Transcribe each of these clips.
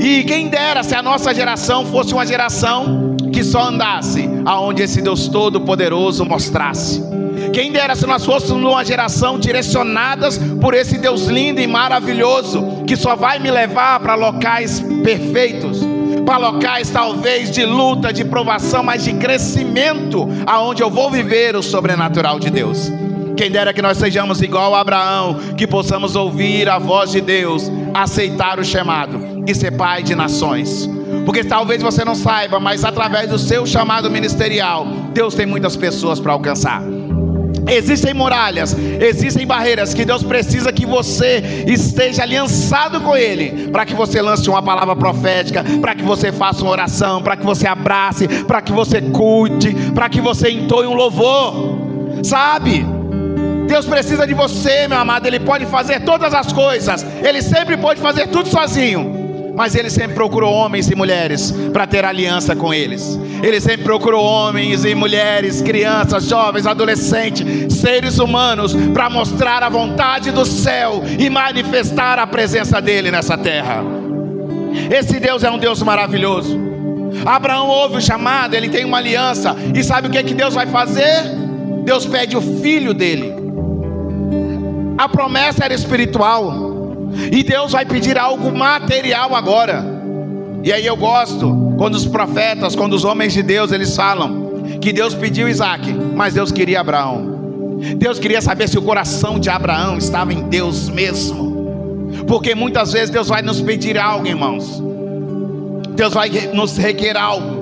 E quem dera se a nossa geração fosse uma geração que só andasse aonde esse Deus Todo-Poderoso mostrasse. Quem dera se nós fôssemos uma geração direcionadas por esse Deus lindo e maravilhoso, que só vai me levar para locais perfeitos, para locais talvez de luta, de provação, mas de crescimento, aonde eu vou viver o sobrenatural de Deus. Quem dera que nós sejamos igual a Abraão, que possamos ouvir a voz de Deus, aceitar o chamado e ser pai de nações. Porque talvez você não saiba, mas através do seu chamado ministerial, Deus tem muitas pessoas para alcançar. Existem muralhas, existem barreiras que Deus precisa que você esteja aliançado com Ele, para que você lance uma palavra profética, para que você faça uma oração, para que você abrace, para que você cuide, para que você entoie um louvor. Sabe, Deus precisa de você, meu amado. Ele pode fazer todas as coisas, Ele sempre pode fazer tudo sozinho, mas Ele sempre procurou homens e mulheres para ter aliança com eles. Ele sempre procurou homens e mulheres, crianças, jovens, adolescentes, seres humanos, para mostrar a vontade do céu e manifestar a presença dEle nessa terra. Esse Deus é um Deus maravilhoso. Abraão ouve o chamado, ele tem uma aliança, e sabe o que Deus vai fazer? Deus pede o filho dele. A promessa era espiritual, e Deus vai pedir algo material agora. E aí eu gosto quando os profetas, quando os homens de Deus, eles falam que Deus pediu Isaac, mas Deus queria Abraão. Deus queria saber se o coração de Abraão estava em Deus mesmo. Porque muitas vezes Deus vai nos pedir algo, irmãos. Deus vai nos requerer algo.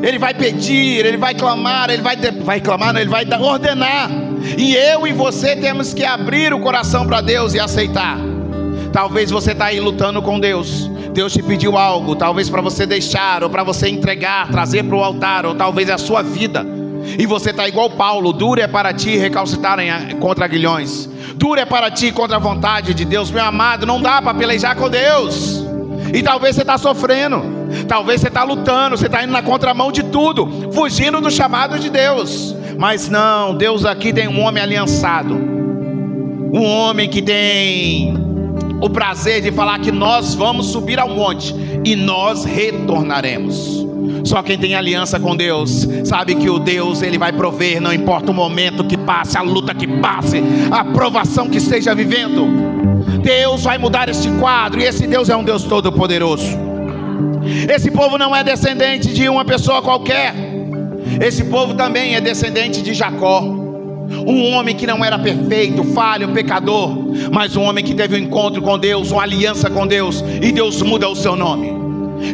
Ele vai pedir, Ele vai clamar, Ele vai clamar, não, Ele vai ordenar. E eu e você temos que abrir o coração para Deus e aceitar. Talvez você está aí lutando com Deus. Deus te pediu algo, talvez para você deixar, ou para você entregar, trazer para o altar, ou talvez a sua vida. E você está igual Paulo: duro é para ti recalcitar contra aguilhões. Duro é para ti contra a vontade de Deus. Meu amado, não dá para pelejar com Deus. E talvez você está sofrendo, talvez você está lutando, você está indo na contramão de tudo, fugindo do chamado de Deus. Mas não, Deus aqui tem um homem aliançado, um homem que tem o prazer de falar que nós vamos subir ao monte e nós retornaremos. Só quem tem aliança com Deus sabe que o Deus, Ele vai prover, não importa o momento que passe, a luta que passe, a provação que esteja vivendo. Deus vai mudar este quadro, e esse Deus é um Deus todo-poderoso. Esse povo não é descendente de uma pessoa qualquer. Esse povo também é descendente de Jacó, um homem que não era perfeito, falho, pecador, mas um homem que teve um encontro com Deus, uma aliança com Deus, e Deus muda o seu nome.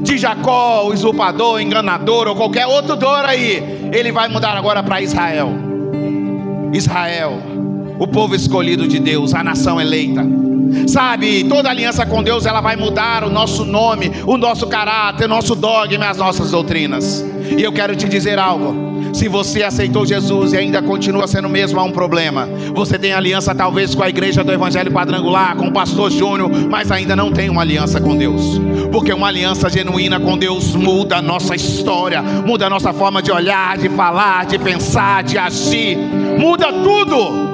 De Jacó, o usurpador, enganador, ou qualquer outro dor aí, ele vai mudar agora para Israel. Israel, o povo escolhido de Deus, a nação eleita. Sabe, toda aliança com Deus, ela vai mudar o nosso nome, o nosso caráter, o nosso dogma, as nossas doutrinas. E eu quero te dizer algo: se você aceitou Jesus e ainda continua sendo o mesmo, há um problema. Você tem aliança talvez com a igreja do Evangelho Quadrangular, com o pastor Júnior, mas ainda não tem uma aliança com Deus. Porque uma aliança genuína com Deus muda a nossa história, muda a nossa forma de olhar, de falar, de pensar, de agir, muda tudo.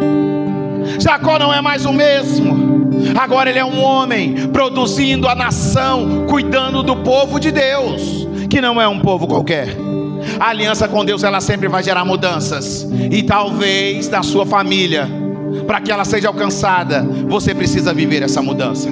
Jacó não é mais o mesmo. Agora ele é um homem produzindo a nação, cuidando do povo de Deus, que não é um povo qualquer. A aliança com Deus, ela sempre vai gerar mudanças. E talvez na sua família, para que ela seja alcançada, você precisa viver essa mudança.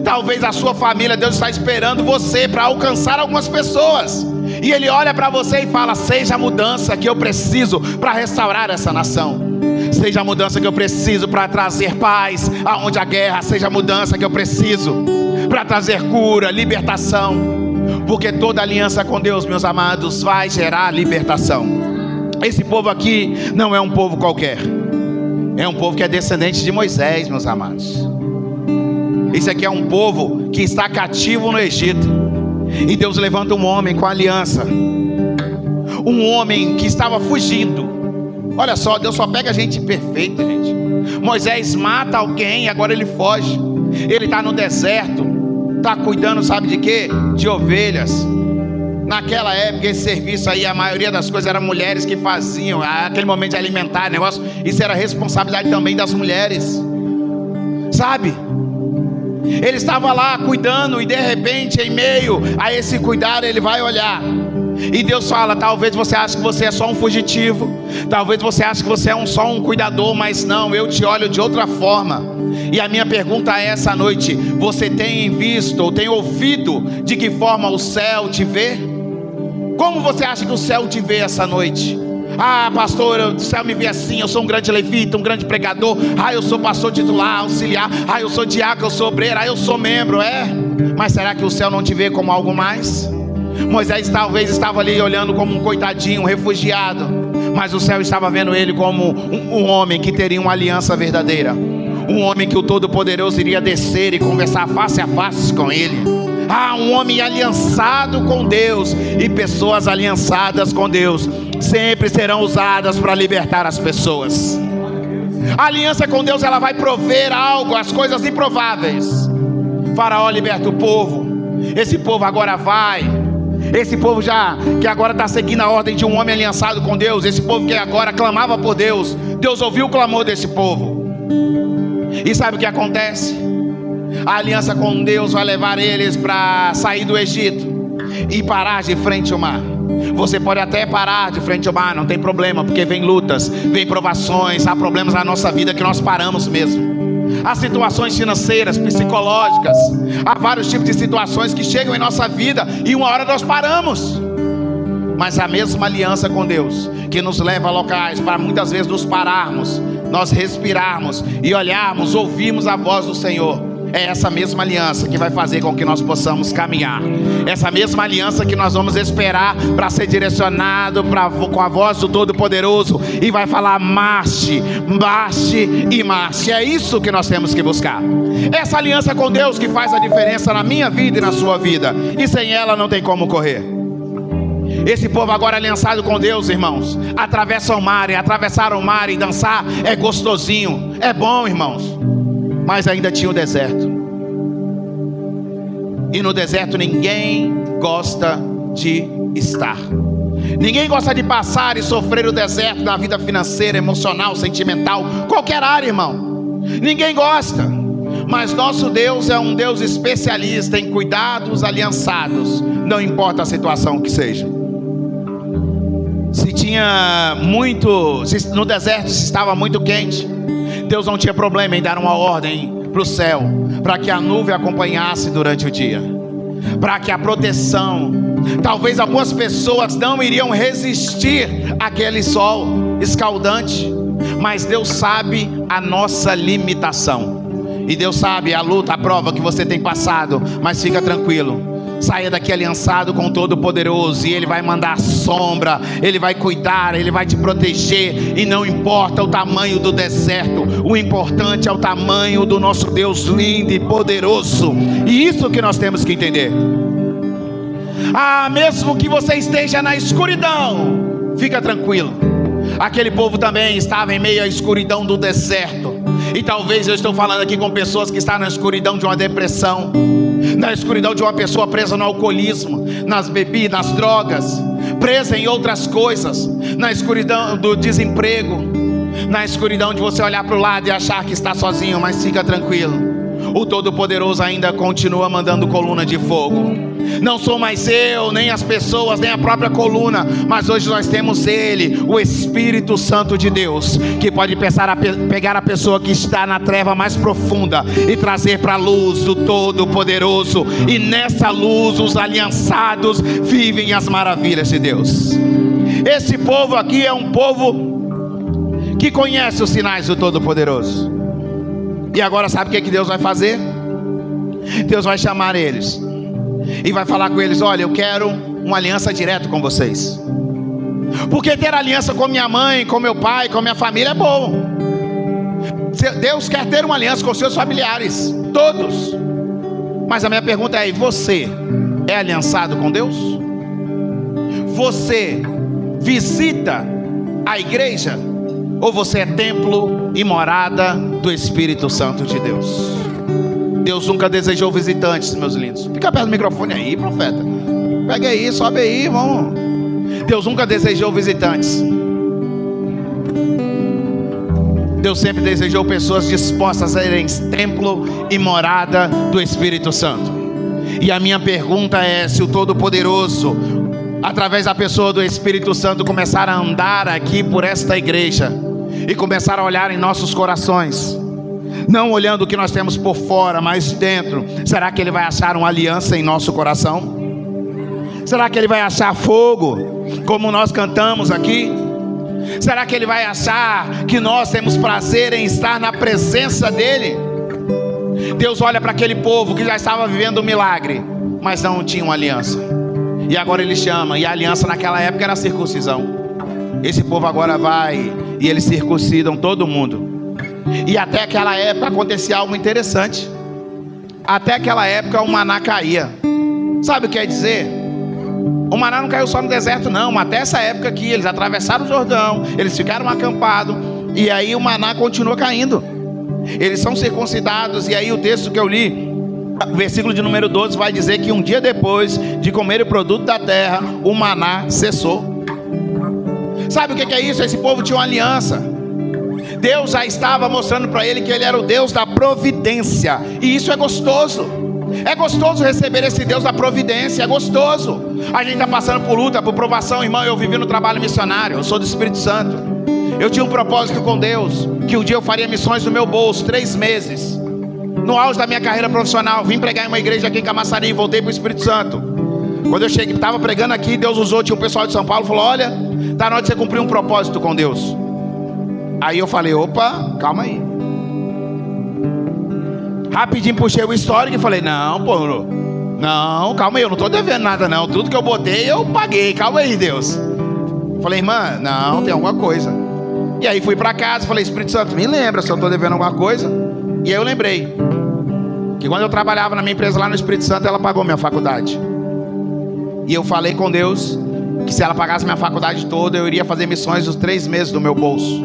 Talvez a sua família, Deus está esperando você para alcançar algumas pessoas, e Ele olha para você e fala: seja a mudança que eu preciso para restaurar essa nação. Seja a mudança que eu preciso para trazer paz aonde há guerra. Seja a mudança que eu preciso para trazer cura, libertação. Porque toda aliança com Deus, meus amados, vai gerar libertação. Esse povo aqui não é um povo qualquer. É um povo que é descendente de Moisés, meus amados. Esse aqui é um povo que está cativo no Egito, e Deus levanta um homem com aliança. Um homem que estava fugindo. Olha só, Deus só pega gente perfeita, gente. Moisés mata alguém e agora ele foge. Ele está no deserto, está cuidando, sabe de quê? De ovelhas. Naquela época, esse serviço aí, a maioria das coisas eram mulheres que faziam. Aquele momento de alimentar, negócio, isso era responsabilidade também das mulheres. Sabe? Ele estava lá cuidando e de repente, em meio a esse cuidar, ele vai olhar. E Deus fala: talvez você ache que você é só um fugitivo, talvez você ache que você é só um cuidador, mas não, eu te olho de outra forma. E a minha pergunta é essa noite: você tem visto ou tem ouvido de que forma o céu te vê? Como você acha que o céu te vê essa noite? Ah, pastor, o céu me vê assim: eu sou um grande levita, um grande pregador. Ah, eu sou pastor titular, auxiliar. Ah, eu sou diácono, eu sou obreiro. Ah, eu sou membro. Mas será que o céu não te vê como algo mais? Moisés talvez estava ali olhando como um coitadinho, um refugiado, mas o céu estava vendo ele como um homem que teria uma aliança verdadeira, um homem que o Todo-Poderoso iria descer e conversar face a face com ele. Um homem aliançado com Deus, e pessoas aliançadas com Deus sempre serão usadas para libertar as pessoas. A aliança com Deus, ela vai prover algo, as coisas improváveis. Faraó liberta o povo. Esse povo agora vai. Esse povo que agora está seguindo a ordem de um homem aliançado com Deus. Esse povo que agora clamava por Deus, Deus ouviu o clamor desse povo. E sabe o que acontece? A aliança com Deus vai levar eles para sair do Egito e parar de frente ao mar. Você pode até parar de frente ao mar, não tem problema, porque vem lutas, vem provações, há problemas na nossa vida que nós paramos mesmo. Há situações financeiras, psicológicas, há vários tipos de situações que chegam em nossa vida e uma hora nós paramos. Mas a mesma aliança com Deus, que nos leva a locais para muitas vezes nos pararmos, nós respirarmos e olharmos, ouvirmos a voz do Senhor, é essa mesma aliança que vai fazer com que nós possamos caminhar. Essa mesma aliança que nós vamos esperar para ser direcionado com a voz do Todo-Poderoso, e vai falar: marche, marche e marche. É isso que nós temos que buscar. Essa aliança com Deus que faz a diferença na minha vida e na sua vida, e sem ela não tem como correr. Esse povo agora aliançado com Deus, irmãos, atravessa o mar, e atravessar o mar e dançar é gostosinho, é bom, irmãos. Mas ainda tinha o deserto. E no deserto ninguém gosta de estar. Ninguém gosta de passar e sofrer o deserto na vida financeira, emocional, sentimental, qualquer área, irmão. Ninguém gosta. Mas nosso Deus é um Deus especialista em cuidar dos aliançados, não importa a situação que seja. Se no deserto se estava muito quente, Deus não tinha problema em dar uma ordem para o céu, para que a nuvem acompanhasse durante o dia, para que a proteção. Talvez algumas pessoas não iriam resistir àquele sol escaldante, mas Deus sabe a nossa limitação, e Deus sabe a luta, a prova que você tem passado. Mas fica tranquilo, saia daqui aliançado com o Todo-Poderoso, e Ele vai mandar sombra, Ele vai cuidar, Ele vai te proteger. E não importa o tamanho do deserto, o importante é o tamanho do nosso Deus lindo e poderoso. E isso que nós temos que entender. Mesmo que você esteja na escuridão, fica tranquilo. Aquele povo também estava em meio à escuridão do deserto. E talvez eu estou falando aqui com pessoas que estão na escuridão de uma depressão, na escuridão de uma pessoa presa no alcoolismo, nas bebidas, nas drogas, presa em outras coisas, na escuridão do desemprego, na escuridão de você olhar para o lado e achar que está sozinho. Mas fica tranquilo, o Todo-Poderoso ainda continua mandando coluna de fogo. Não sou mais eu, nem as pessoas, nem a própria coluna, mas hoje nós temos Ele, o Espírito Santo de Deus, que pode pegar a pessoa que está na treva mais profunda e trazer para a luz do Todo-Poderoso. E nessa luz os aliançados vivem as maravilhas de Deus. Esse povo aqui é um povo que conhece os sinais do Todo-Poderoso. E agora sabe o que Deus vai fazer? Deus vai chamar eles e vai falar com eles: olha, eu quero uma aliança direta com vocês. Porque ter aliança com minha mãe, com meu pai, com minha família é bom. Deus quer ter uma aliança com seus familiares, todos. Mas a minha pergunta é: e você é aliançado com Deus? Você visita a igreja? Ou você é templo e morada do Espírito Santo de Deus? Deus nunca desejou visitantes, meus lindos. Fica perto do microfone aí, profeta. Pega aí, sobe aí, irmão. Deus nunca desejou visitantes. Deus sempre desejou pessoas dispostas a serem templo e morada do Espírito Santo. E a minha pergunta é: se o Todo-Poderoso, através da pessoa do Espírito Santo, começar a andar aqui por esta igreja e começar a olhar em nossos corações, não olhando o que nós temos por fora, mas dentro, será que Ele vai achar uma aliança em nosso coração? Será que Ele vai achar fogo, como nós cantamos aqui? Será que Ele vai achar que nós temos prazer em estar na presença dEle? Deus olha para aquele povo que já estava vivendo um milagre, mas não tinha uma aliança. E agora Ele chama, e a aliança naquela época era a circuncisão. Esse povo agora vai e eles circuncidam todo mundo. E até aquela época acontecia algo interessante. Até aquela época o maná caía. Sabe o que quer dizer? O maná não caiu só no deserto não. Até essa época aqui, eles atravessaram o Jordão, eles ficaram acampados, e aí o maná continua caindo. Eles são circuncidados. E aí o texto que eu li, o versículo de número 12, vai dizer que um dia depois de comer o produto da terra, o maná cessou. Sabe o que é isso? Esse povo tinha uma aliança. Deus já estava mostrando para ele que Ele era o Deus da providência. E isso é gostoso. É gostoso receber esse Deus da providência. É gostoso. A gente está passando por luta, por provação. Irmão, eu vivi no trabalho missionário. Eu sou do Espírito Santo. Eu tinha um propósito com Deus, que um dia eu faria missões do meu bolso, 3 meses. No auge da minha carreira profissional, vim pregar em uma igreja aqui em Camaçari e voltei para o Espírito Santo. Quando eu cheguei, estava pregando aqui, Deus usou, tinha um pessoal de São Paulo, falou: olha, está na hora de você cumprir um propósito com Deus. Aí eu falei: opa, calma aí. Rapidinho puxei o histórico e falei: não, pô, não, calma aí, eu não estou devendo nada não. Tudo que eu botei eu paguei, calma aí, Deus. Falei: irmã, não, tem alguma coisa. E aí fui para casa, falei: Espírito Santo, me lembra se eu estou devendo alguma coisa. E aí eu lembrei que quando eu trabalhava na minha empresa lá no Espírito Santo, ela pagou minha faculdade. E eu falei com Deus que se ela pagasse minha faculdade toda, eu iria fazer missões os 3 meses do meu bolso.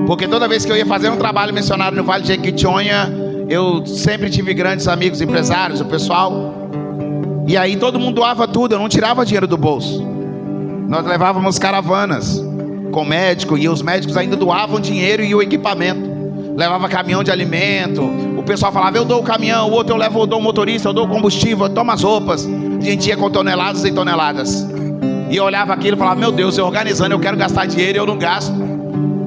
Porque toda vez que eu ia fazer um trabalho missionário no Vale de Jequitinhonha, eu sempre tive grandes amigos empresários, o pessoal. E aí todo mundo doava tudo, eu não tirava dinheiro do bolso. Nós levávamos caravanas com médico, e os médicos ainda doavam dinheiro e o equipamento. Levava caminhão de alimento. O pessoal falava: eu dou o caminhão, o outro eu dou o motorista, eu dou o combustível, eu tomo as roupas. A gente ia com toneladas e toneladas. E eu olhava aquilo e falava: meu Deus, eu organizando, eu quero gastar dinheiro e eu não gasto.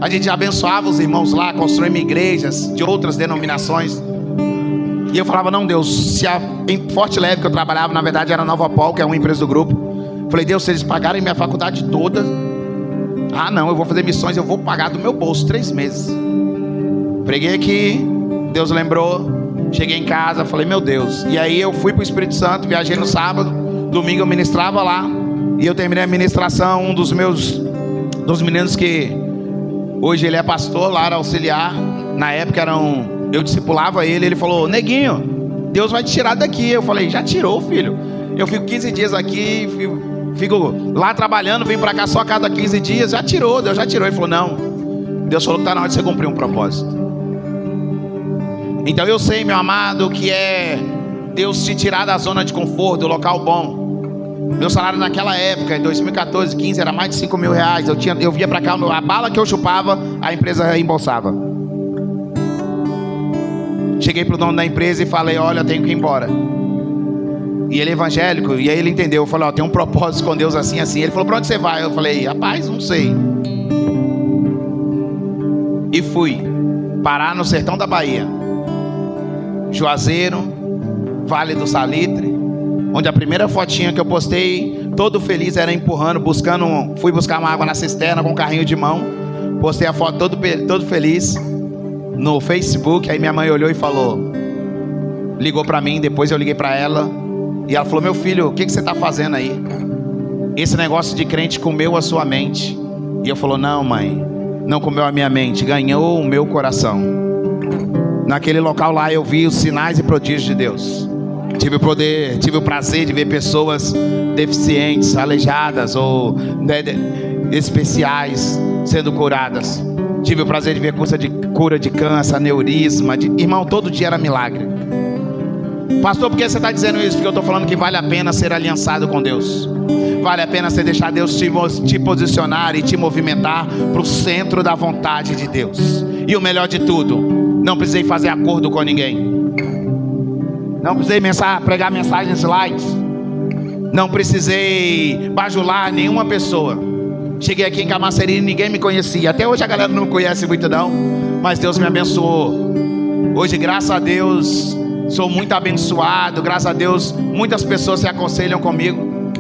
A gente abençoava os irmãos lá, construímos igrejas de outras denominações. E eu falava: não, Deus, se em Forte Leve que eu trabalhava, na verdade era Nova Pol, que é uma empresa do grupo. Falei: Deus, se eles pagarem minha faculdade toda, não, eu vou fazer missões, eu vou pagar do meu bolso 3 meses. Preguei aqui, Deus lembrou, cheguei em casa, falei: meu Deus. E aí eu fui para o Espírito Santo, viajei no sábado, domingo eu ministrava lá. E eu terminei a ministração, um dos meninos que hoje ele é pastor lá, era auxiliar. Na época eu discipulava ele, ele falou: neguinho, Deus vai te tirar daqui. Eu falei: já tirou, filho. Eu fico 15 dias aqui, fico lá trabalhando, vim para cá só a cada 15 dias. Já tirou, Deus já tirou. Ele falou: não, Deus falou que está na hora de você cumprir um propósito. Então eu sei, meu amado, que é Deus te tirar da zona de conforto, do local bom. Meu salário naquela época, em 2014, 15, era mais de 5 mil reais. Eu via para cá, a bala que eu chupava, a empresa reembolsava. Cheguei pro dono da empresa e falei: olha, eu tenho que ir embora. E ele é evangélico, e aí ele entendeu. Eu falei: ó, tem um propósito com Deus assim, assim. Ele falou: pra onde você vai? Eu falei: rapaz, não sei. E fui parar no sertão da Bahia, Juazeiro, Vale do Salitre, onde a primeira fotinha que eu postei, todo feliz, era empurrando, fui buscar uma água na cisterna com um carrinho de mão. Postei a foto todo feliz no Facebook. Aí minha mãe olhou e falou, ligou pra mim, depois eu liguei pra ela, e ela falou: meu filho, o que você tá fazendo aí? Esse negócio de crente comeu a sua mente. E eu falou: não, mãe, não comeu a minha mente, ganhou o meu coração. Naquele local lá eu vi os sinais e prodígios de Deus. Tive o prazer de ver pessoas deficientes, aleijadas ou especiais sendo curadas. Tive o prazer de ver cura de câncer, aneurisma. Irmão, todo dia era milagre. Pastor, por que você está dizendo isso? Porque eu estou falando que vale a pena ser aliançado com Deus. Vale a pena você deixar Deus te posicionar e te movimentar para o centro da vontade de Deus. E o melhor de tudo, não precisei fazer acordo com ninguém. Não precisei pregar mensagens light. Não precisei bajular nenhuma pessoa. Cheguei aqui em Camaçari e ninguém me conhecia. Até hoje a galera não me conhece muito não, mas Deus me abençoou. Hoje, graças a Deus, sou muito abençoado. Graças a Deus, muitas pessoas se aconselham comigo,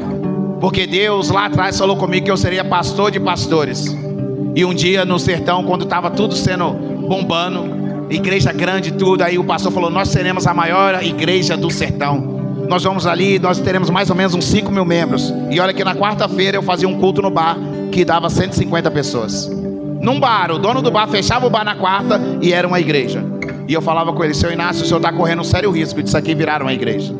porque Deus lá atrás falou comigo que eu seria pastor de pastores. E um dia no sertão, quando estava tudo sendo bombando, igreja grande e tudo, aí o pastor falou: nós seremos a maior igreja do sertão. Nós vamos ali, nós teremos mais ou menos uns 5 mil membros. E olha que na quarta-feira eu fazia um culto no bar que dava 150 pessoas. Num bar, o dono do bar fechava o bar na quarta e era uma igreja. E eu falava com ele: seu Inácio, o senhor está correndo um sério risco disso aqui virar uma igreja.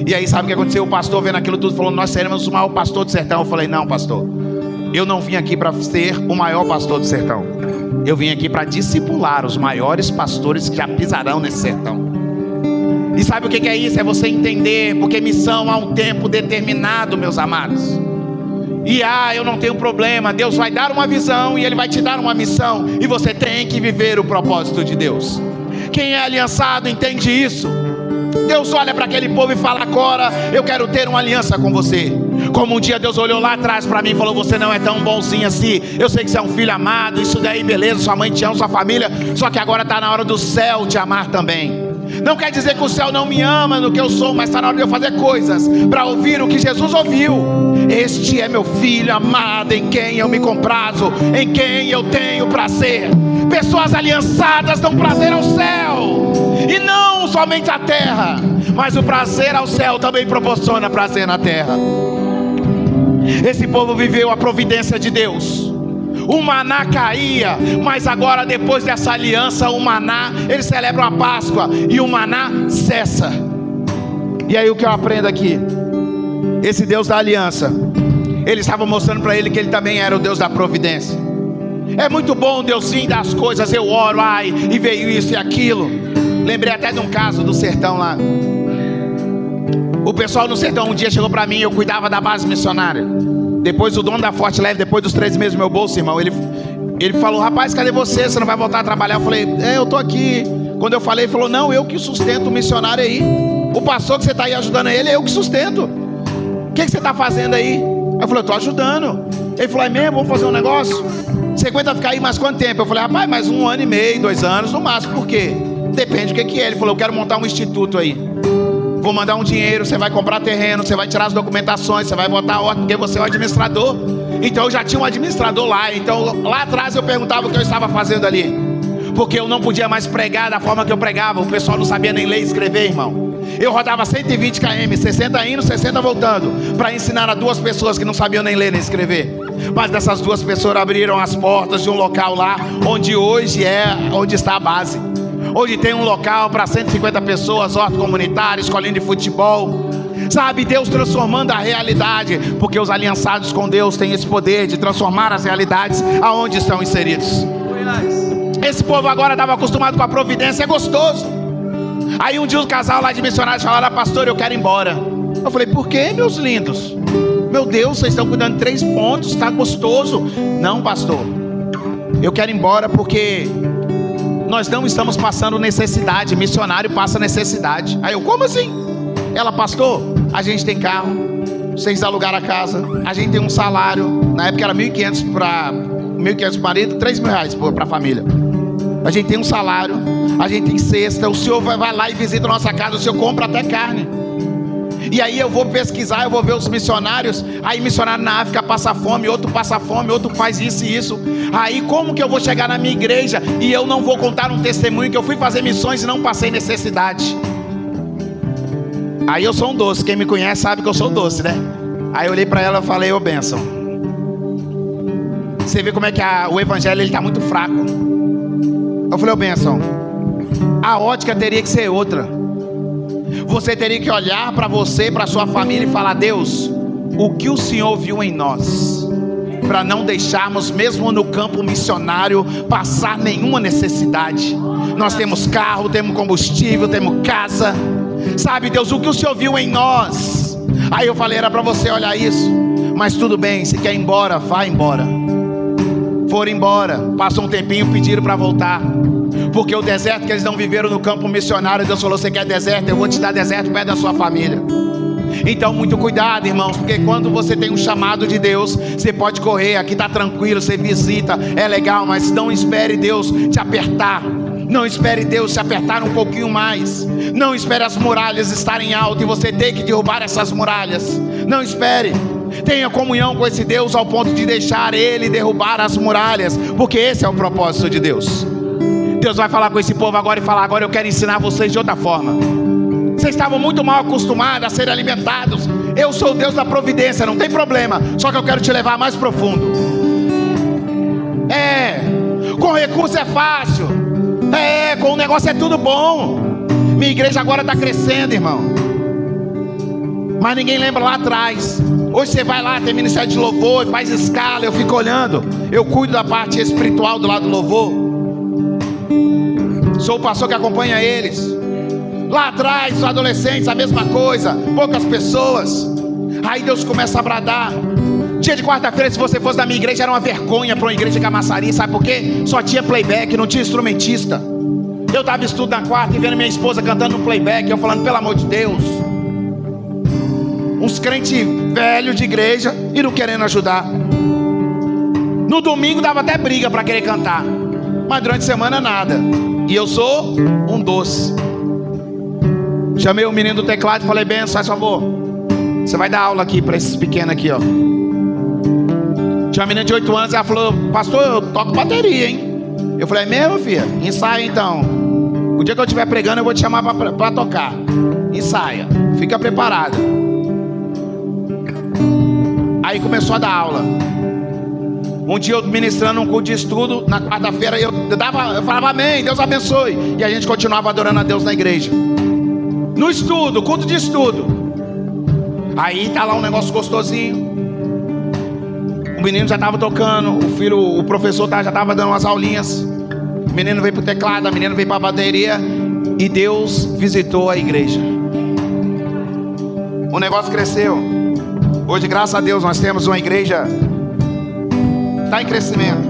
E aí sabe o que aconteceu? O pastor vendo aquilo tudo falou: nós seremos o maior pastor do sertão. Eu falei: não, pastor, eu não vim aqui para ser o maior pastor do sertão. Eu vim aqui para discipular os maiores pastores que já pisarão nesse sertão. E sabe o que é isso? É você entender, porque missão há um tempo determinado, meus amados. E eu não tenho problema, Deus vai dar uma visão e Ele vai te dar uma missão, e você tem que viver o propósito de Deus. Quem é aliançado entende isso. Deus olha para aquele povo e fala: agora eu quero ter uma aliança com você. Como um dia Deus olhou lá atrás para mim e falou: você não é tão bonzinho assim. Eu sei que você é um filho amado, isso daí beleza, sua mãe te ama, sua família. Só que agora está na hora do céu te amar também. Não quer dizer que o céu não me ama no que eu sou, mas está na hora de eu fazer coisas para ouvir o que Jesus ouviu. Este é meu filho amado, em quem eu me comprazo, em quem eu tenho prazer. Pessoas aliançadas dão prazer ao céu, e não somente à terra, mas o prazer ao céu também proporciona prazer na terra. Esse povo viveu a providência de Deus. O maná caía, mas agora, depois dessa aliança, o maná, eles celebram a Páscoa e o maná cessa. E aí o que eu aprendo aqui? Esse Deus da aliança, ele estava mostrando para ele que ele também era o Deus da providência. É muito bom Deus sim dar as coisas, eu oro, e veio isso e aquilo. Lembrei até de um caso do sertão lá. O pessoal no sertão um dia chegou para mim, eu cuidava da base missionária. Depois o dono da Forte Leve, depois dos 3 meses do meu bolso, irmão, ele falou: rapaz, cadê você? Você não vai voltar a trabalhar? Eu falei: eu tô aqui. Quando eu falei, ele falou: não, eu que sustento o missionário aí. O pastor que você está aí ajudando ele, eu que sustento. O que você está fazendo aí? Eu falei: eu tô ajudando. Ele falou: é mesmo? Vamos fazer um negócio? Você aguenta ficar aí mais quanto tempo? Eu falei: rapaz, mais 1 ano e meio, 2 anos no máximo. Por quê? Depende do que é. Ele falou: eu quero montar um instituto aí. Vou mandar um dinheiro, você vai comprar terreno, você vai tirar as documentações, você vai botar a ordem, porque você é o administrador. Então eu já tinha um administrador lá. Então lá atrás eu perguntava o que eu estava fazendo ali, porque eu não podia mais pregar da forma que eu pregava. O pessoal não sabia nem ler e escrever, irmão. Eu rodava 120 km, 60 indo, 60 voltando, para ensinar a 2 pessoas que não sabiam nem ler nem escrever. Mas dessas 2 pessoas abriram as portas de um local lá, onde hoje onde está a base. Hoje tem um local para 150 pessoas, horto comunitário, escolinha de futebol. Sabe, Deus transformando a realidade, porque os aliançados com Deus têm esse poder de transformar as realidades aonde estão inseridos. Esse povo agora estava acostumado com a providência, é gostoso. Aí um dia o casal lá de missionários falaram: pastor, eu quero ir embora. Eu falei: por quê, meus lindos? Meu Deus, vocês estão cuidando de 3 pontos, está gostoso. Não, pastor, eu quero ir embora porque nós não estamos passando necessidade. Missionário passa necessidade. Aí eu: como assim? Ela: pastor, a gente tem carro, vocês alugaram a casa, a gente tem um salário. Na época era 1.500 para marido, 3 mil reais para a família. A gente tem um salário, a gente tem cesta. O senhor vai lá e visita a nossa casa, o senhor compra até carne. E aí eu vou pesquisar, eu vou ver os missionários. Aí missionário na África passa fome, outro passa fome, outro faz isso e isso. Aí como que eu vou chegar na minha igreja e eu não vou contar um testemunho que eu fui fazer missões e não passei necessidade? Aí eu sou um doce, quem me conhece sabe que eu sou doce, né? Aí eu olhei para ela e falei: ô bênção, você vê como é que o evangelho está muito fraco. Eu falei: ô bênção, a ótica teria que ser outra. Você teria que olhar para você, para sua família e falar: Deus, o que o Senhor viu em nós, para não deixarmos, mesmo no campo missionário, passar nenhuma necessidade. Nós temos carro, temos combustível, temos casa. Sabe, Deus, o que o Senhor viu em nós? Aí eu falei, era para você olhar isso. Mas tudo bem, se quer ir embora, vá embora. Foram embora, passou um tempinho, pediram para voltar. Porque o deserto que eles não viveram no campo missionário, Deus falou, você quer deserto? Eu vou te dar deserto perto da sua família. Então muito cuidado, irmãos, porque quando você tem um chamado de Deus, você pode correr, aqui está tranquilo, você visita, é legal, mas não espere Deus te apertar. Não espere Deus te apertar um pouquinho mais. Não espere as muralhas estarem altas e você ter que derrubar essas muralhas. Não espere. Tenha comunhão com esse Deus ao ponto de deixar Ele derrubar as muralhas, porque esse é o propósito de Deus. Deus vai falar com esse povo agora e falar, agora eu quero ensinar vocês de outra forma. Vocês estavam muito mal acostumados a serem alimentados. Eu sou o Deus da providência, não tem problema. Só que eu quero te levar mais profundo. Com recurso é fácil. Com o negócio é tudo bom. Minha igreja agora está crescendo, irmão. Mas ninguém lembra lá atrás. Hoje você vai lá, tem ministério de louvor, faz escala, eu fico olhando. Eu cuido da parte espiritual do lado do louvor. Sou o pastor que acompanha eles. Lá atrás, os adolescentes, a mesma coisa, poucas pessoas. Aí Deus começa a bradar. Dia de quarta-feira, se você fosse da minha igreja, era uma vergonha para uma igreja de Camaçari. Sabe por quê? Só tinha playback, não tinha instrumentista. Eu estava estudando na quarta e vendo minha esposa cantando no playback. Eu falando, pelo amor de Deus. Uns crentes velhos de igreja e não querendo ajudar. No domingo dava até briga para querer cantar, mas durante a semana nada. E eu sou um doce. Chamei o menino do teclado e falei, Benção, faz favor, você vai dar aula aqui para esses pequenos aqui, ó. Tinha uma menina de 8 anos, ela falou, pastor, eu toco bateria, hein? Eu falei, mesmo, filha? Ensaia então. O dia que eu estiver pregando, eu vou te chamar para tocar. Ensaia, fica preparada. Aí começou a dar aula. Um dia eu ministrando um culto de estudo, na quarta-feira eu falava amém, Deus abençoe. E a gente continuava adorando a Deus na igreja. No estudo, culto de estudo. Aí tá lá um negócio gostosinho. O menino já estava tocando, o professor já estava dando umas aulinhas. O menino veio pro teclado, a menina veio para a bateria. E Deus visitou a igreja. O negócio cresceu. Hoje, graças a Deus, nós temos uma igreja, está em crescimento,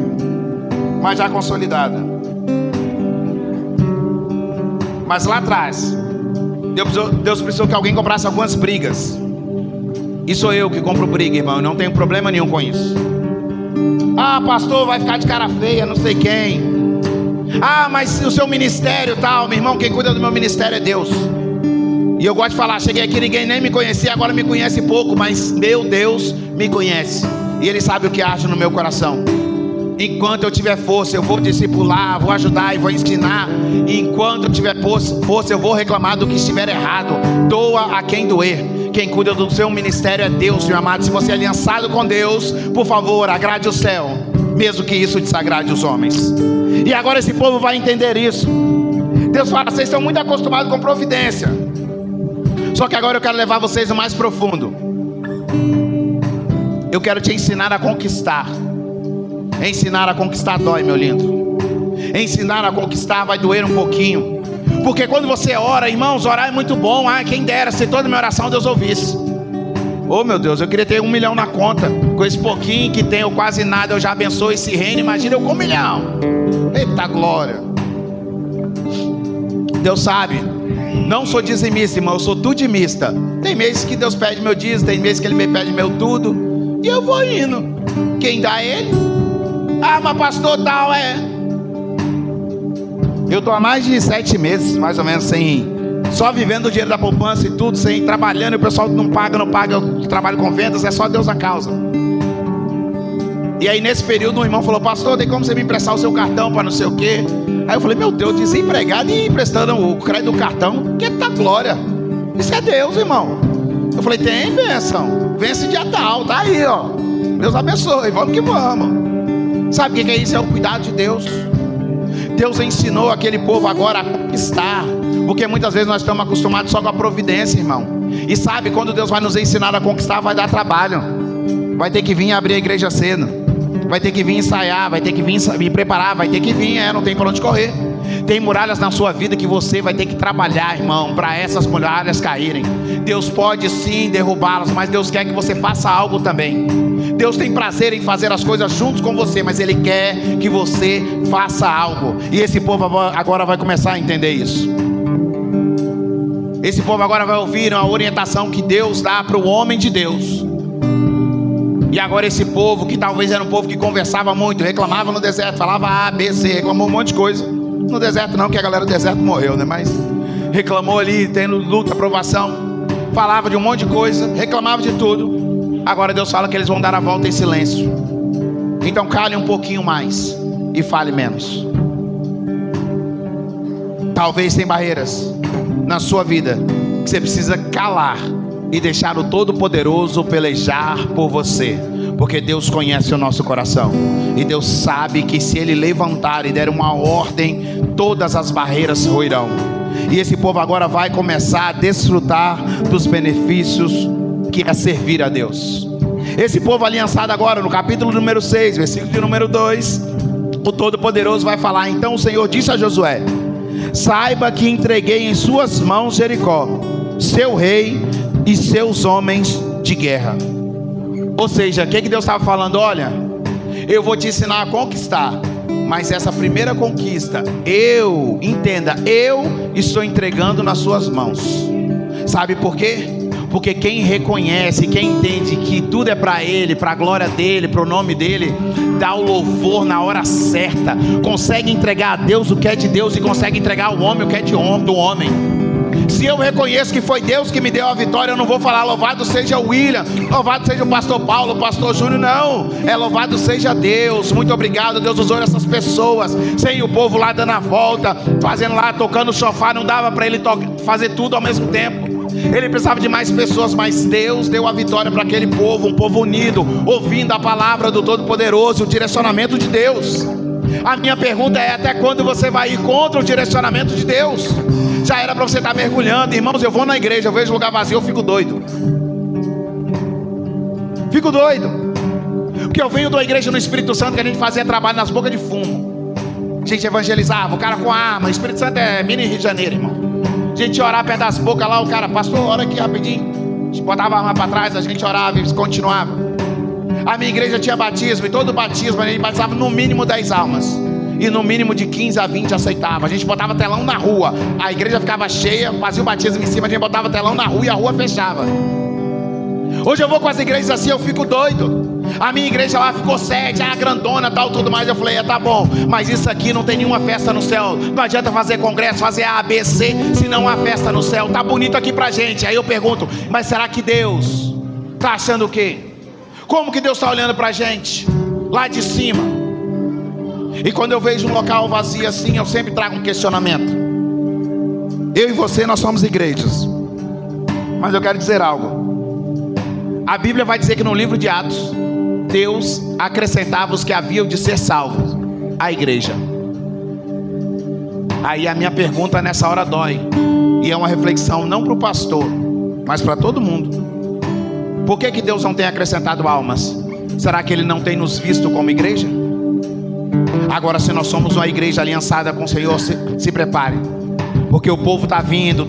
mas já consolidada. Mas lá atrás, Deus precisou que alguém comprasse algumas brigas. E sou eu que compro briga, irmão. Eu não tenho problema nenhum com isso. Ah, pastor, vai ficar de cara feia, não sei quem. Ah, mas o seu ministério tal, meu irmão, quem cuida do meu ministério é Deus. E eu gosto de falar, cheguei aqui, ninguém nem me conhecia, agora me conhece pouco, mas meu Deus me conhece. E Ele sabe o que age no meu coração. Enquanto eu tiver força, eu vou discipular, vou ajudar e vou ensinar. E enquanto eu tiver força, eu vou reclamar do que estiver errado. Doa a quem doer. Quem cuida do seu ministério é Deus, meu amado. Se você é aliançado com Deus, por favor, agrade o céu, mesmo que isso desagrade os homens. E agora esse povo vai entender isso. Deus fala, vocês estão muito acostumados com providência. Só que agora eu quero levar vocês no mais profundo. Eu quero te ensinar a conquistar. Ensinar a conquistar dói, meu lindo. Ensinar a conquistar vai doer um pouquinho. Porque quando você ora, irmãos, orar é muito bom. Ah, quem dera, se toda minha oração Deus ouvisse. Oh meu Deus, eu queria ter 1 milhão na conta. Com esse pouquinho que tenho, quase nada, eu já abençoo esse reino. Imagina eu com 1 milhão. Eita glória. Deus sabe. Não sou dizimista, irmão, eu sou tudimista. Tem meses que Deus pede meu dízimo, tem meses que Ele me pede meu tudo. E eu vou indo. Quem dá é Ele. Ah, mas pastor tal eu estou há mais de 7 meses, mais ou menos, sem, só vivendo o dinheiro da poupança e tudo, sem trabalhando, e o pessoal não paga, eu trabalho com vendas, é só Deus a causa. E aí nesse período um irmão falou, pastor, tem como você me emprestar o seu cartão para não sei o quê? Aí eu falei, meu Deus, desempregado e emprestando o crédito do cartão, que tá glória, isso é Deus, irmão. Eu falei, tem bênção, vence dia tal, tá aí, ó, Deus abençoe, vamos que vamos. Sabe o que é isso? É o cuidado de Deus. Deus ensinou aquele povo agora a conquistar, porque muitas vezes nós estamos acostumados só com a providência, irmão. E sabe, quando Deus vai nos ensinar a conquistar, vai dar trabalho. Vai ter que vir abrir a igreja cedo, vai ter que vir ensaiar, vai ter que vir me preparar, vai ter que vir, não tem para onde correr. Tem muralhas na sua vida que você vai ter que trabalhar, irmão, para essas muralhas caírem. Deus pode sim derrubá-las, mas Deus quer que você faça algo também. Deus tem prazer em fazer as coisas juntos com você, mas Ele quer que você faça algo. E esse povo agora vai começar a entender isso. Esse povo agora vai ouvir a orientação que Deus dá para o homem de Deus. E agora esse povo, que talvez era um povo que conversava muito, reclamava no deserto, falava A, B, C, reclamou um monte de coisa. No deserto não, que a galera do deserto morreu, né? Mas reclamou ali, tendo luta, provação, falava de um monte de coisa, reclamava de tudo. Agora Deus fala que eles vão dar a volta em silêncio. Então cale um pouquinho mais e fale menos. Talvez tem barreiras na sua vida que você precisa calar e deixar o Todo-Poderoso pelejar por você, porque Deus conhece o nosso coração, e Deus sabe que se Ele levantar e der uma ordem, todas as barreiras ruirão. E esse povo agora vai começar a desfrutar dos benefícios que é servir a Deus. Esse povo aliançado agora, no capítulo número 6, versículo de número 2, o Todo-Poderoso vai falar: então o Senhor disse a Josué: saiba que entreguei em suas mãos Jericó, seu rei e seus homens de guerra. Ou seja, o que Deus estava falando? Olha, eu vou te ensinar a conquistar, mas essa primeira conquista, eu estou entregando nas suas mãos. Sabe por quê? Porque quem reconhece, quem entende que tudo é para Ele, para a glória dEle, para o nome dEle, dá o louvor na hora certa, consegue entregar a Deus o que é de Deus e consegue entregar ao homem o que é do homem. Se eu reconheço que foi Deus que me deu a vitória, eu não vou falar louvado seja o William, louvado seja o pastor Paulo, o pastor Júnior, não. É louvado seja Deus. Muito obrigado, Deus usou essas pessoas. Sem o povo lá dando a volta, fazendo lá, tocando o chofar, não dava para ele fazer tudo ao mesmo tempo. Ele precisava de mais pessoas, mas Deus deu a vitória para aquele povo, um povo unido, ouvindo a palavra do Todo-Poderoso, o direcionamento de Deus. A minha pergunta é: até quando você vai ir contra o direcionamento de Deus? Já era para você estar mergulhando. Irmãos, eu vou na igreja, eu vejo lugar vazio, eu fico doido. Fico doido. Porque eu venho da igreja no Espírito Santo, que a gente fazia trabalho nas bocas de fumo. A gente evangelizava, o cara com arma. O Espírito Santo é mini Rio de Janeiro, irmão. A gente orava perto das bocas lá, o cara: pastor, ora aqui rapidinho. A gente botava a arma para trás, a gente orava e continuava. A minha igreja tinha batismo, e todo batismo a gente batizava no mínimo 10 almas. E no mínimo de 15 a 20 aceitava. A gente botava telão na rua, a igreja ficava cheia, fazia o batismo em cima, a gente botava telão na rua e a rua fechava. Hoje eu vou com as igrejas assim, eu fico doido. A minha igreja lá ficou sede, grandona, tal, tudo mais. Eu falei: tá bom, mas isso aqui não tem nenhuma festa no céu. Não adianta fazer congresso, fazer A, B, C, se não há festa no céu. Tá bonito aqui pra gente. Aí eu pergunto: mas será que Deus tá achando o quê? Como que Deus está olhando pra gente lá de cima? E quando eu vejo um local vazio assim, eu sempre trago um questionamento. Eu e você, nós somos igrejas. Mas eu quero dizer algo. A Bíblia vai dizer que no livro de Atos, Deus acrescentava os que haviam de ser salvos à igreja. Aí a minha pergunta nessa hora dói. E é uma reflexão não para o pastor, mas para todo mundo. Por que Deus não tem acrescentado almas? Será que Ele não tem nos visto como igreja? Agora, se nós somos uma igreja aliançada com o Senhor, se prepare, porque o povo está vindo,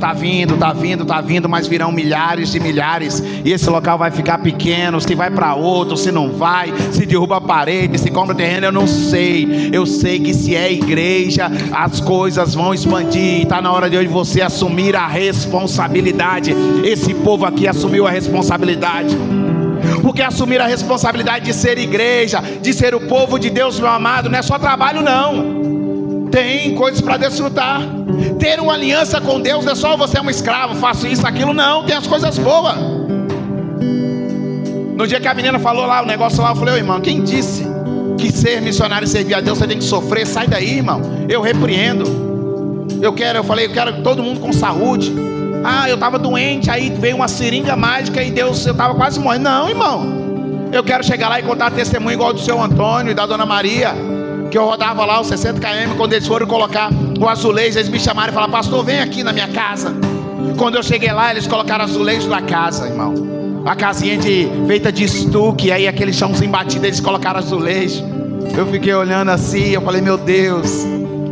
mas virão milhares de milhares, e esse local vai ficar pequeno. Se vai para outro, se não vai, se derruba a parede, se compra terreno, eu não sei. Eu sei que se é igreja, as coisas vão expandir. Está na hora de hoje você assumir a responsabilidade. Esse povo aqui assumiu a responsabilidade. Porque assumir a responsabilidade de ser igreja, de ser o povo de Deus, meu amado, não é só trabalho não. Tem coisas para desfrutar. Ter uma aliança com Deus não é só você é um escravo, faço isso, aquilo, não. Tem as coisas boas. No dia que a menina falou lá o negócio lá, eu falei: ô irmão, quem disse que ser missionário e servir a Deus você tem que sofrer? Sai daí, irmão. Eu repreendo. Eu quero todo mundo com saúde. Eu estava doente, aí veio uma seringa mágica e Deus, eu estava quase morrendo. Não, irmão, eu quero chegar lá e contar testemunho igual do seu Antônio e da dona Maria, que eu rodava lá os 60 km, quando eles foram colocar o azulejo, eles me chamaram e falaram: pastor, vem aqui na minha casa. Quando eu cheguei lá, eles colocaram azulejo na casa, irmão. A casinha feita de estuque, aí aquele chãozinho batido, eles colocaram azulejo. Eu fiquei olhando assim, eu falei: meu Deus,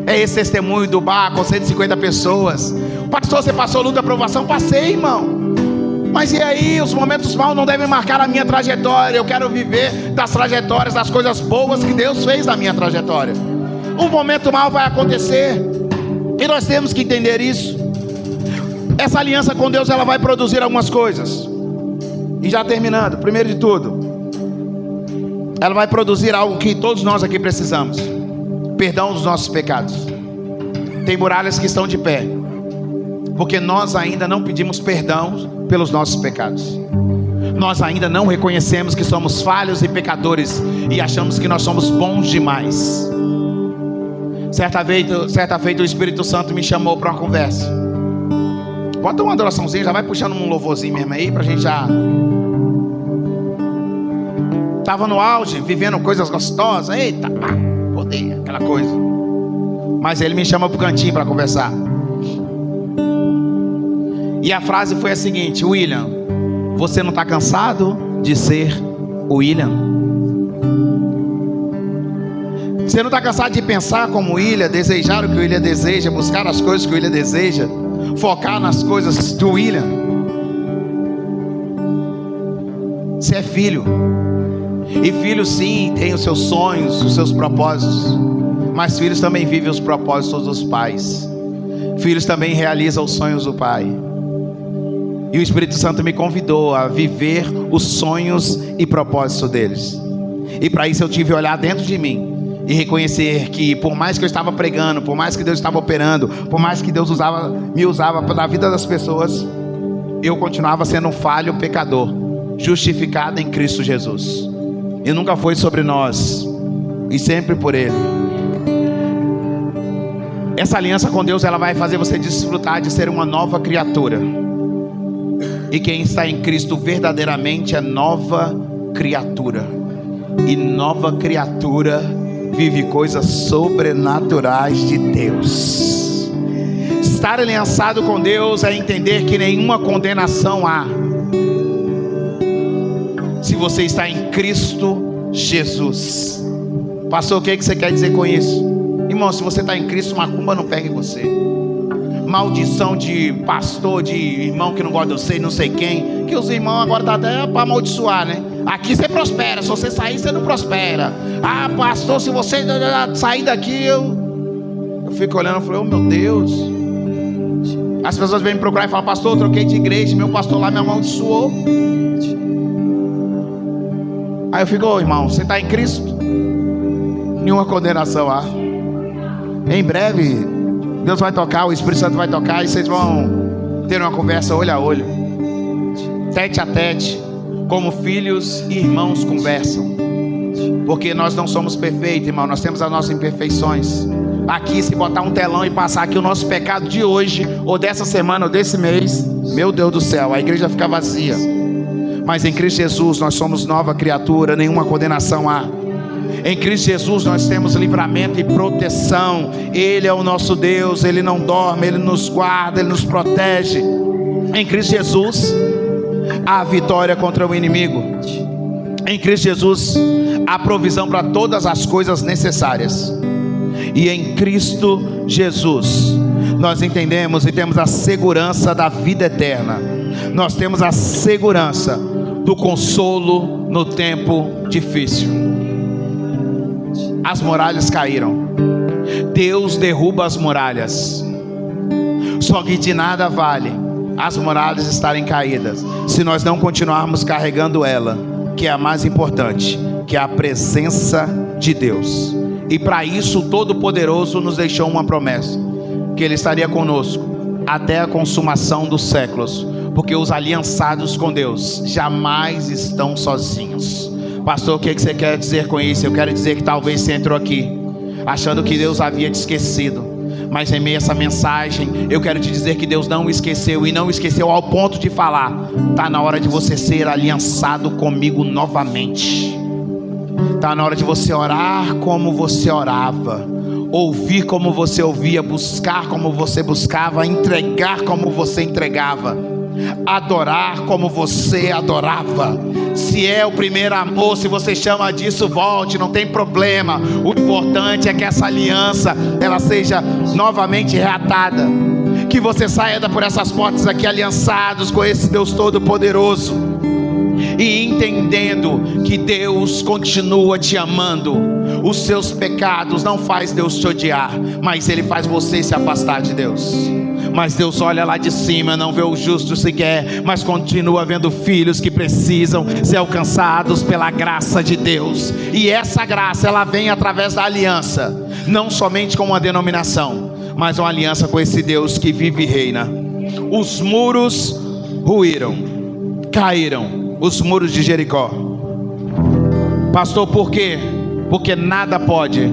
É esse testemunho do bar com 150 pessoas. Pastor, você passou luta, provação? Passei, irmão. Mas e aí, os momentos maus não devem marcar a minha trajetória. Eu quero viver das trajetórias, das coisas boas que Deus fez na minha trajetória. Um momento mau vai acontecer, e nós temos que entender isso. Essa aliança com Deus, ela vai produzir algumas coisas. E já terminando, primeiro de tudo, ela vai produzir algo que todos nós aqui precisamos: perdão dos nossos pecados. Tem muralhas que estão de pé, porque nós ainda não pedimos perdão pelos nossos pecados. Nós ainda não reconhecemos que somos falhos e pecadores, e achamos que nós somos bons demais. Certa feita o Espírito Santo me chamou para uma conversa. Bota uma adoraçãozinha, já vai puxando um louvorzinho mesmo aí, pra gente já... Tava no auge, vivendo coisas gostosas. Eita, poder, aquela coisa. Mas ele me chamou pro cantinho para conversar. E a frase foi a seguinte: William, você não está cansado de ser o William? Você não está cansado de pensar como o William, desejar o que o William deseja, buscar as coisas que o William deseja, focar nas coisas do William? Você é filho, e filho sim tem os seus sonhos, os seus propósitos, mas filhos também vivem os propósitos dos pais. Filhos também realizam os sonhos do pai. E o Espírito Santo me convidou a viver os sonhos e propósitos deles. E para isso eu tive que olhar dentro de mim e reconhecer que, por mais que eu estava pregando, por mais que Deus estava operando, por mais que Deus me usava na vida das pessoas, eu continuava sendo um falho pecador, justificado em Cristo Jesus. E nunca foi sobre nós, e sempre por Ele. Essa aliança com Deus, ela vai fazer você desfrutar de ser uma nova criatura. E quem está em Cristo verdadeiramente é nova criatura. E nova criatura vive coisas sobrenaturais de Deus. Estar aliançado com Deus é entender que nenhuma condenação há, se você está em Cristo Jesus. Pastor, o que você quer dizer com isso? Irmão, se você está em Cristo, macumba não pega em você. Maldição de pastor, de irmão que não gosta de você, não sei quem, que os irmãos agora estão até para amaldiçoar, né? Aqui você prospera, se você sair você não prospera. Ah, pastor, se você sair daqui, eu fico olhando e falei, oh meu Deus. As pessoas vêm me procurar e falam, pastor, eu troquei de igreja, meu pastor lá me amaldiçoou. Aí eu fico, oh, irmão, você está em Cristo? Nenhuma condenação há. Em breve Deus vai tocar, o Espírito Santo vai tocar, e vocês vão ter uma conversa olho a olho, tete a tete, como filhos e irmãos conversam. Porque nós não somos perfeitos, irmão, nós temos as nossas imperfeições. Aqui, se botar um telão e passar aqui o nosso pecado de hoje, ou dessa semana, ou desse mês, meu Deus do céu, a igreja fica vazia. Mas em Cristo Jesus nós somos nova criatura, nenhuma condenação há. Em Cristo Jesus nós temos livramento e proteção. Ele é o nosso Deus, Ele não dorme, Ele nos guarda, Ele nos protege. Em Cristo Jesus há vitória contra o inimigo. Em Cristo Jesus há provisão para todas as coisas necessárias. E em Cristo Jesus nós entendemos e temos a segurança da vida eterna. Nós temos a segurança do consolo no tempo difícil. As muralhas caíram. Deus derruba as muralhas. Só que de nada vale as muralhas estarem caídas se nós não continuarmos carregando ela, que é a mais importante, que é a presença de Deus. E para isso o Todo-Poderoso nos deixou uma promessa, que Ele estaria conosco até a consumação dos séculos, porque os aliançados com Deus jamais estão sozinhos. Pastor, o que você quer dizer com isso? Eu quero dizer que talvez você entrou aqui achando que Deus havia te esquecido, mas em meio a essa mensagem eu quero te dizer que Deus não esqueceu, e não esqueceu ao ponto de falar: está na hora de você ser aliançado comigo novamente. Está na hora de você orar como você orava, ouvir como você ouvia, buscar como você buscava, entregar como você entregava, adorar como você adorava, se Se é o primeiro amor, se você chama disso, volte, não tem problema. O importante é que essa aliança, ela seja novamente reatada. Que você saia por essas portas aqui aliançados com esse Deus Todo-Poderoso, e entendendo que Deus continua te amando. Os seus pecados não faz Deus te odiar, mas Ele faz você se afastar de Deus. Mas Deus olha lá de cima, não vê o justo sequer, mas continua vendo filhos que precisam ser alcançados pela graça de Deus. E essa graça, ela vem através da aliança, não somente com uma denominação, mas uma aliança com esse Deus que vive e reina. Os muros ruíram, caíram, os muros de Jericó. Pastor, por quê? Porque nada pode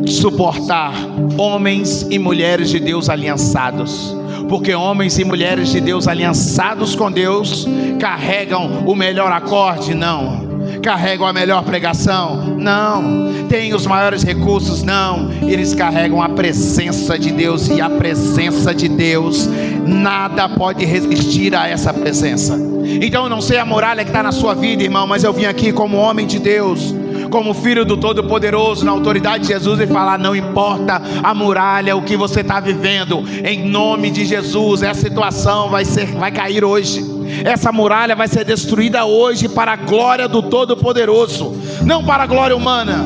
suportar homens e mulheres de Deus aliançados. Porque homens e mulheres de Deus aliançados com Deus carregam o melhor acorde? Não. Carregam a melhor pregação? Não. Têm os maiores recursos? Não. Eles carregam a presença de Deus, e a presença de Deus, nada pode resistir a essa presença. Então eu não sei a muralha que está na sua vida, irmão, mas eu vim aqui como homem de Deus, como filho do Todo-Poderoso, na autoridade de Jesus, e falar: não importa a muralha, o que você está vivendo, em nome de Jesus, essa situação vai cair hoje. Essa muralha vai ser destruída hoje para a glória do Todo-Poderoso, não para a glória humana.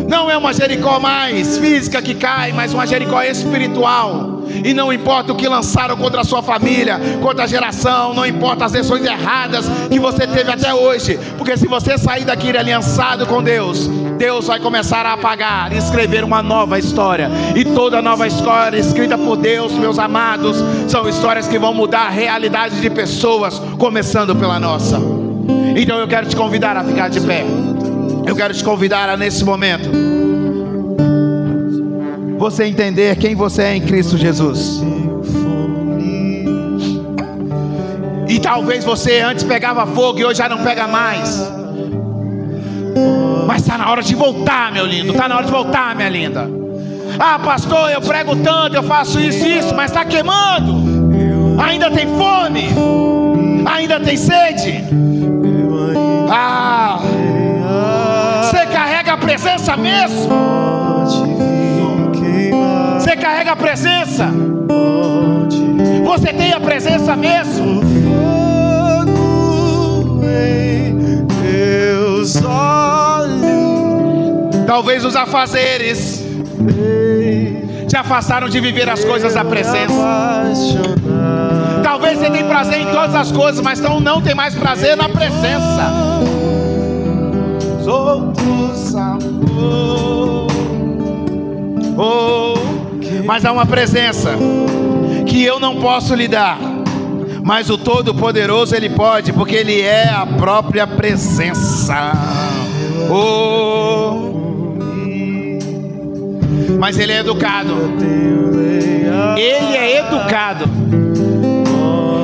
Não é uma Jericó mais física que cai, mas uma Jericó espiritual. E não importa o que lançaram contra a sua família, contra a geração, não importa as lições erradas que você teve até hoje, porque se você sair daqui aliançado com Deus, Deus vai começar a apagar e escrever uma nova história. E toda nova história escrita por Deus, meus amados, são histórias que vão mudar a realidade de pessoas, começando pela nossa. Então eu quero te convidar a ficar de pé. Eu quero te convidar a, nesse momento, você entender quem você é em Cristo Jesus. E talvez você antes pegava fogo e hoje já não pega mais. Mas está na hora de voltar, meu lindo. Está na hora de voltar, minha linda. Ah, pastor, eu prego tanto, eu faço isso e isso, mas está queimando. Ainda tem fome, ainda tem sede. Ah, você carrega a presença mesmo? Você carrega a presença? Você tem a presença mesmo? Talvez os afazeres te afastaram de viver as coisas da presença. Talvez você tenha prazer em todas as coisas, mas não tem mais prazer na presença. Outros amor, mas há uma presença que eu não posso lhe dar, mas o Todo-Poderoso Ele pode, porque Ele é a própria presença. Mas Ele é educado. Ele é educado.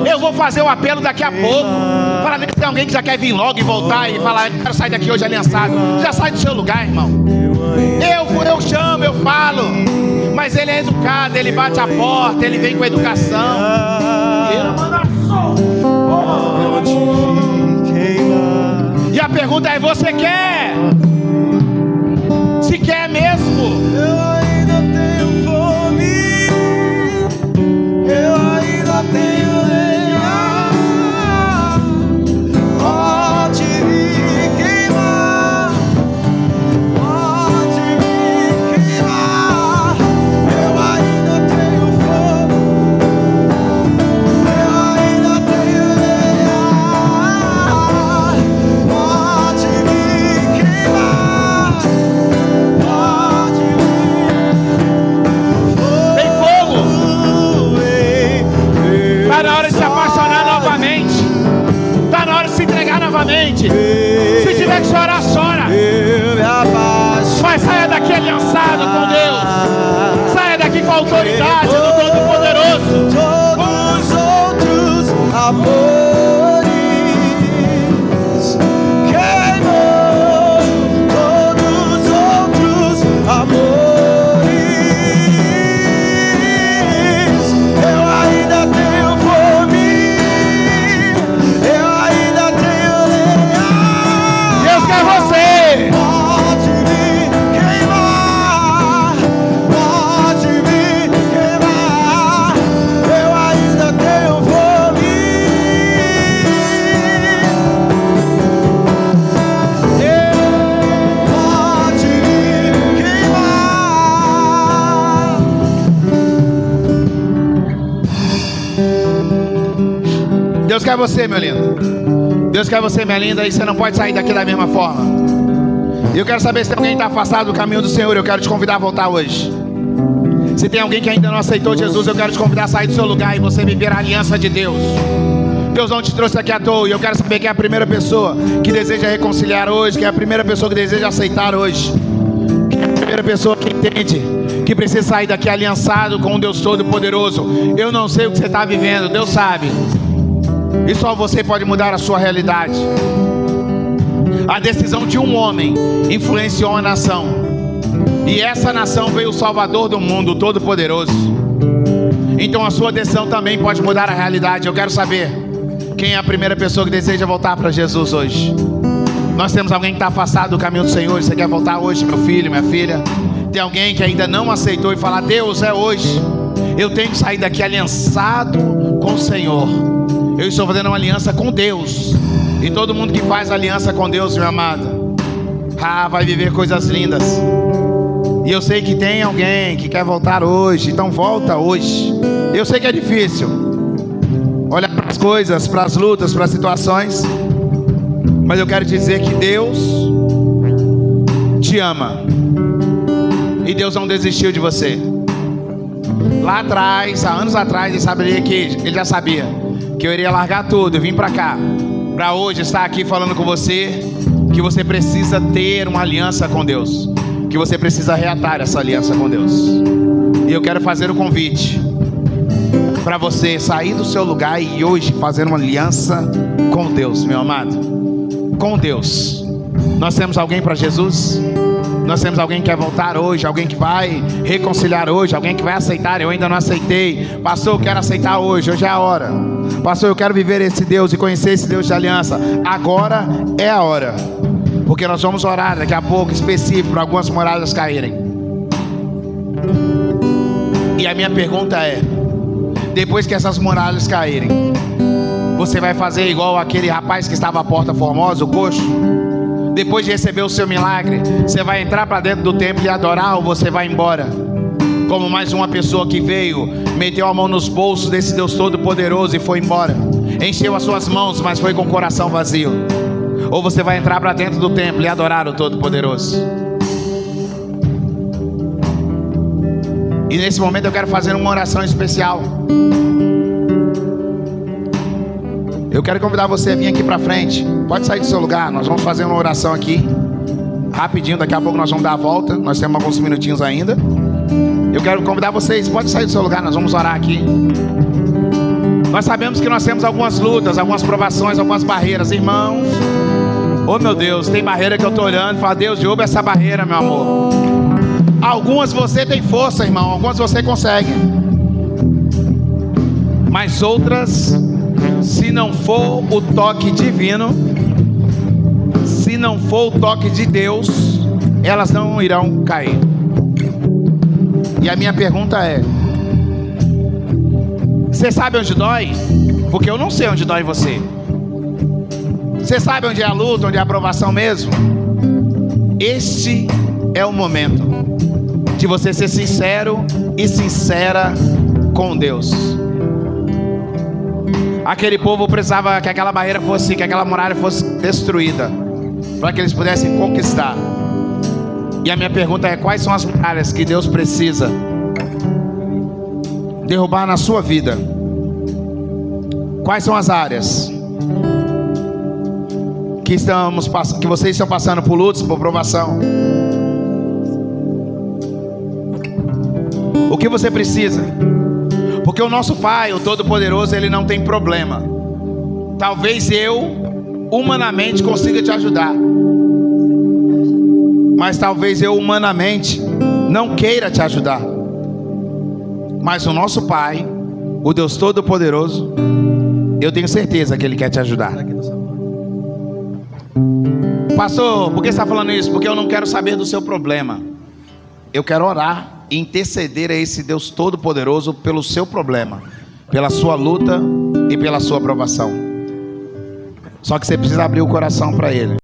Eu vou fazer o apelo daqui a pouco, para ver se tem alguém que já quer vir logo e voltar e falar: eu quero sair daqui hoje aliançado. Já sai do seu lugar, irmão. Eu chamo, eu falo. Mas Ele é educado, Ele bate a porta, Ele vem com educação. Ele manda som. E a pergunta é: você quer? Se quer mesmo? Eu ainda tenho fome, eu ainda tenho lenha, pode me queimar, pode me queimar. Eu ainda tenho fome, eu ainda tenho lenha, pode me queimar, pode me... Tem fogo! Está na hora de se apaixonar novamente. Está na hora de se entregar novamente. Se tiver que chorar, chora. Mas saia daqui aliançado com Deus. Saia daqui com a autoridade do Todo-Poderoso. Todos os outros amores queimou. Todos os outros amores. Eu ainda tenho fome, eu ainda tenho lenha, quer você, meu lindo. Deus quer você, minha linda, e você não pode sair daqui da mesma forma. Eu quero saber se tem alguém que está afastado do caminho do Senhor. Eu quero te convidar a voltar hoje. Se tem alguém que ainda não aceitou Jesus, eu quero te convidar a sair do seu lugar e você viver a aliança de Deus. Deus não te trouxe aqui à toa. E eu quero saber quem é a primeira pessoa que deseja reconciliar hoje, quem é a primeira pessoa que deseja aceitar hoje, quem é a primeira pessoa que entende que precisa sair daqui aliançado com um Deus Todo-Poderoso. Eu não sei o que você está vivendo, Deus sabe. E só você pode mudar a sua realidade. A decisão de um homem influenciou a nação. E essa nação veio o Salvador do mundo, o Todo-Poderoso. Então a sua decisão também pode mudar a realidade. Eu quero saber quem é a primeira pessoa que deseja voltar para Jesus hoje. Nós temos alguém que está afastado do caminho do Senhor. Você quer voltar hoje, meu filho, minha filha? Tem alguém que ainda não aceitou e fala: Deus, é hoje. Eu tenho que sair daqui aliançado com o Senhor. Eu estou fazendo uma aliança com Deus. E todo mundo que faz aliança com Deus, meu amado, vai viver coisas lindas. E eu sei que tem alguém que quer voltar hoje. Então volta hoje. Eu sei que é difícil olhar para as coisas, para as lutas, para as situações, mas eu quero te dizer que Deus te ama. E Deus não desistiu de você. Lá atrás, há anos atrás, ele já sabia que eu iria largar tudo e vim para cá, para hoje estar aqui falando com você que você precisa ter uma aliança com Deus, que você precisa reatar essa aliança com Deus. E eu quero fazer o convite para você sair do seu lugar e hoje fazer uma aliança com Deus, meu amado. Com Deus. Nós temos alguém para Jesus? Nós temos alguém que quer voltar hoje, alguém que vai reconciliar hoje, alguém que vai aceitar. Eu ainda não aceitei. Pastor, eu quero aceitar hoje, hoje é a hora. Pastor, eu quero viver esse Deus e conhecer esse Deus de aliança. Agora é a hora. Porque nós vamos orar daqui a pouco, específico, para algumas muralhas caírem. E a minha pergunta é: depois que essas muralhas caírem, você vai fazer igual aquele rapaz que estava à porta formosa, o coxo? Depois de receber o seu milagre, você vai entrar para dentro do templo e adorar, ou você vai embora como mais uma pessoa que veio, meteu a mão nos bolsos desse Deus Todo-Poderoso e foi embora, encheu as suas mãos, mas foi com o coração vazio? Ou você vai entrar para dentro do templo e adorar o Todo-Poderoso? E nesse momento eu quero fazer uma oração especial. Eu quero convidar você a vir aqui para frente. Pode sair do seu lugar, nós vamos fazer uma oração aqui rapidinho, daqui a pouco nós vamos dar a volta. Nós temos alguns minutinhos ainda. Eu quero convidar vocês, pode sair do seu lugar, nós vamos orar aqui. Nós sabemos que nós temos algumas lutas, algumas provações, algumas barreiras, irmãos. Oh meu Deus, tem barreira que eu estou olhando e falo: Deus, derruba essa barreira, meu amor. Algumas você tem força, irmão, algumas você consegue, mas outras, se não for o toque divino, se não for o toque de Deus, elas não irão cair. E a minha pergunta é: você sabe onde dói? Porque eu não sei onde dói você. Você sabe onde é a luta, onde é a aprovação mesmo? Este é o momento de você ser sincero e sincera com Deus. Aquele povo precisava que aquela barreira fosse, que aquela muralha fosse destruída, para que eles pudessem conquistar. E a minha pergunta é: quais são as muralhas que Deus precisa derrubar na sua vida? Quais são as áreas que vocês estão passando por lutas, por provação? O que você precisa? Porque o nosso Pai, o Todo-Poderoso, Ele não tem problema. Talvez eu humanamente consiga te ajudar, mas talvez eu humanamente não queira te ajudar. Mas o nosso Pai, o Deus Todo-Poderoso, eu tenho certeza que Ele quer te ajudar. Pastor, por que você está falando isso? Porque eu não quero saber do seu problema. Eu quero orar e interceder a esse Deus Todo-Poderoso pelo seu problema, pela sua luta e pela sua aprovação. Só que você precisa abrir o coração para Ele.